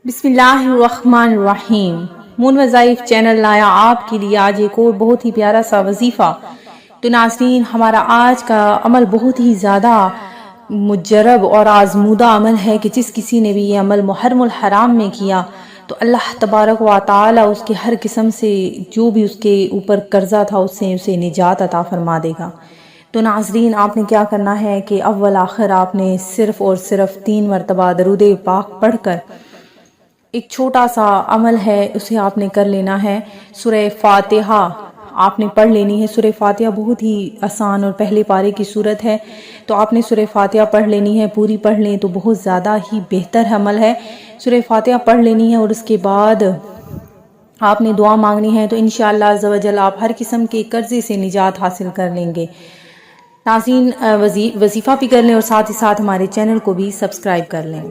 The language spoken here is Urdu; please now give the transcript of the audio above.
بسم اللہ الرحمن الرحیم۔ مون وظائف چینل لایا آپ کے لیے آج ایک اور بہت ہی پیارا سا وظیفہ۔ تو ناظرین، ہمارا آج کا عمل بہت ہی زیادہ مجرب اور آزمودہ عمل ہے کہ جس کسی نے بھی یہ عمل محرم الحرام میں کیا تو اللہ تبارک و تعالی اس کے ہر قسم سے جو بھی اس کے اوپر قرضہ تھا اس سے اسے نجات عطا فرما دے گا۔ تو ناظرین، آپ نے کیا کرنا ہے کہ اول آخر آپ نے صرف اور صرف 3 مرتبہ درود پاک پڑھ کر ایک چھوٹا سا عمل ہے اسے آپ نے کر لینا ہے۔ سورہ فاتحہ آپ نے پڑھ لینی ہے۔ سورہ فاتحہ بہت ہی آسان اور پہلے پارے کی صورت ہے، تو آپ نے سورہ فاتحہ پڑھ لینی ہے۔ پوری پڑھ لیں تو بہت زیادہ ہی بہتر عمل ہے۔ سورہ فاتحہ پڑھ لینی ہے اور اس کے بعد آپ نے دعا مانگنی ہے، تو انشاءاللہ عز و جل آپ ہر قسم کے قرضے سے نجات حاصل کر لیں گے۔ ناظرین، وظیفہ بھی کر لیں اور ساتھ ہی ساتھ ہمارے چینل کو بھی سبسکرائب کر لیں۔